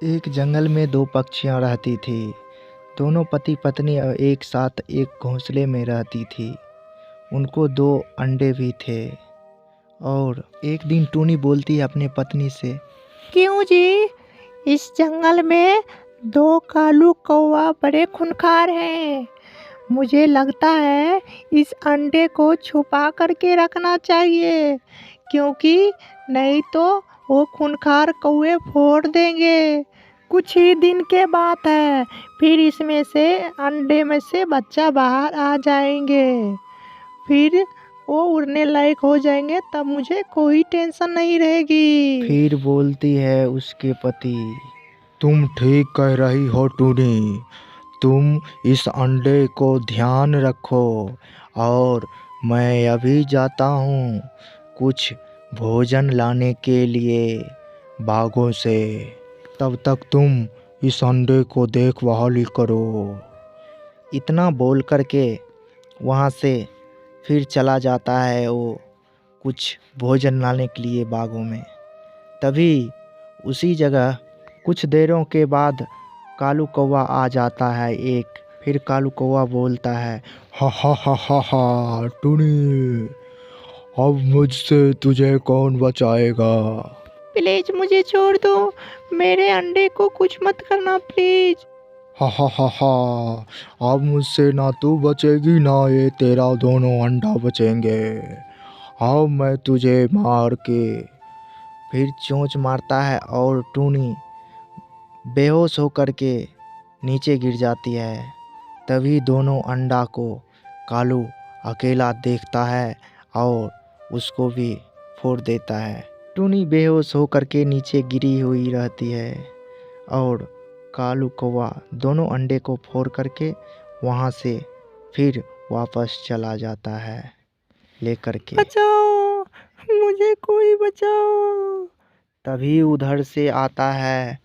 एक जंगल में दो पक्षियां रहती थी। दोनों पति पत्नी एक साथ एक घोंसले में रहती थी। उनको दो अंडे भी थे। और एक दिन टूनी बोलती है अपने पत्नी से, क्यों जी, इस जंगल में दो कालू कौवा बड़े खूंखार हैं। मुझे लगता है इस अंडे को छुपा करके रखना चाहिए, क्योंकि नहीं तो वो खूंखार कौवे फोड़ देंगे। कुछ ही दिन के बात है, फिर इसमें से अंडे में से बच्चा बाहर आ जाएंगे। फिर वो उड़ने लायक हो जाएंगे, तब मुझे कोई टेंशन नहीं रहेगी। फिर बोलती है उसके पति, तुम ठीक कह रही हो टूनी। तुम इस अंडे को ध्यान रखो और मैं अभी जाता हूँ कुछ भोजन लाने के लिए बागों से। तब तक तुम इस अंडे को देखभाल करो। इतना बोल करके वहाँ से फिर चला जाता है वो कुछ भोजन लाने के लिए बागों में। तभी उसी जगह कुछ देरों के बाद कालू कौवा आ जाता है एक। फिर कालू कौवा बोलता है, हा हा हा हा हा टूनी, अब मुझसे तुझे कौन बचाएगा। प्लीज मुझे छोड़ दो, मेरे अंडे को कुछ मत करना प्लीज। हा हा हा हा, अब मुझसे ना तू बचेगी ना ये तेरा दोनों अंडा बचेंगे। अब मैं तुझे मार के। फिर चोंच मारता है और टूनी बेहोश होकर के नीचे गिर जाती है। तभी दोनों अंडा को कालू अकेला देखता है और उसको भी फोड़ देता है। टूनी बेहोश होकर के नीचे गिरी हुई रहती है और कालू कौवा दोनों अंडे को फोड़ करके वहाँ से फिर वापस चला जाता है लेकर के। बचाओ, मुझे कोई बचाओ। तभी उधर से आता है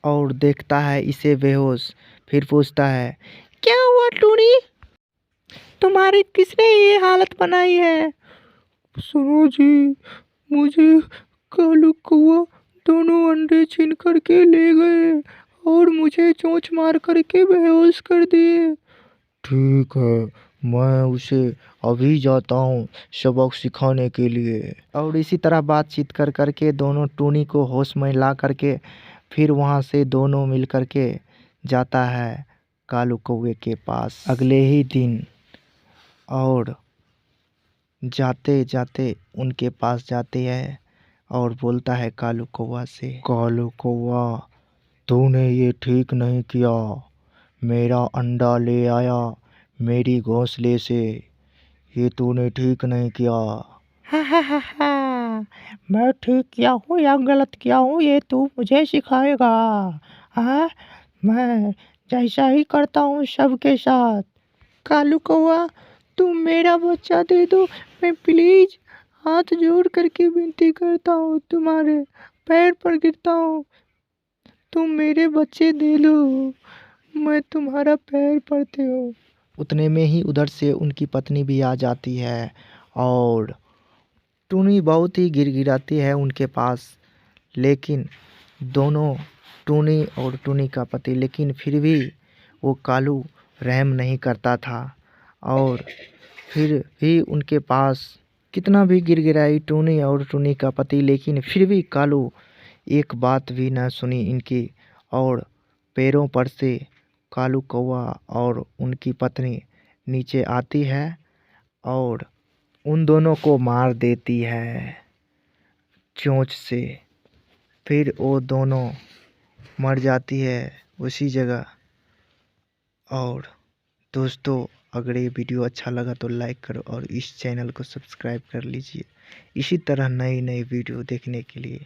और देखता है इसे बेहोश। फिर पूछता है, क्या हुआ टूनी, तुम्हारी किसने ये हालत बनाई है? सुनो जी, मुझे कालू कौवा दोनों अंडे छीन करके ले गए और मुझे चोंच मार करके बेहोश कर दिए। ठीक है, मैं उसे अभी जाता हूँ सबक सिखाने के लिए। और इसी तरह बातचीत कर करके दोनों टूनी को होश में ला करके फिर वहाँ से दोनों मिल करके जाता है कालू कौवे के पास अगले ही दिन। और जाते जाते उनके पास जाते हैं और बोलता है कालू कौवा से, कालू कौवा, तूने ये ठीक नहीं किया। मेरा अंडा ले आया मेरी घोंसले से, ये तूने ठीक नहीं किया। हा, मैं ठीक किया हूँ या गलत किया हूँ ये तू मुझे सिखाएगा। हाँ, मैं जैसा ही करता हूँ सबके साथ। कालू कौवा, तुम मेरा बच्चा दे दो, मैं प्लीज हाथ जोड़ करके विनती करता हूँ, तुम्हारे पैर पर गिरता हूँ, तुम मेरे बच्चे दे दो, मैं तुम्हारा पैर पड़ती हूँ। उतने में ही उधर से उनकी पत्नी भी आ जाती है और टूनी बहुत ही गिड़गिड़ाती है उनके पास। लेकिन दोनों टूनी और टूनी का पति, लेकिन फिर भी वो कालू रहम नहीं करता था। और फिर भी उनके पास कितना भी गिड़गिड़ाई टूनी और टूनी का पति, लेकिन फिर भी कालू एक बात भी न सुनी इनकी। और पैरों पर से कालू कौवा और उनकी पत्नी नीचे आती है और उन दोनों को मार देती है चोंच से। फिर वो दोनों मर जाती है उसी जगह। और दोस्तों, अगर ये वीडियो अच्छा लगा तो लाइक करो और इस चैनल को सब्सक्राइब कर लीजिए इसी तरह नई नई वीडियो देखने के लिए।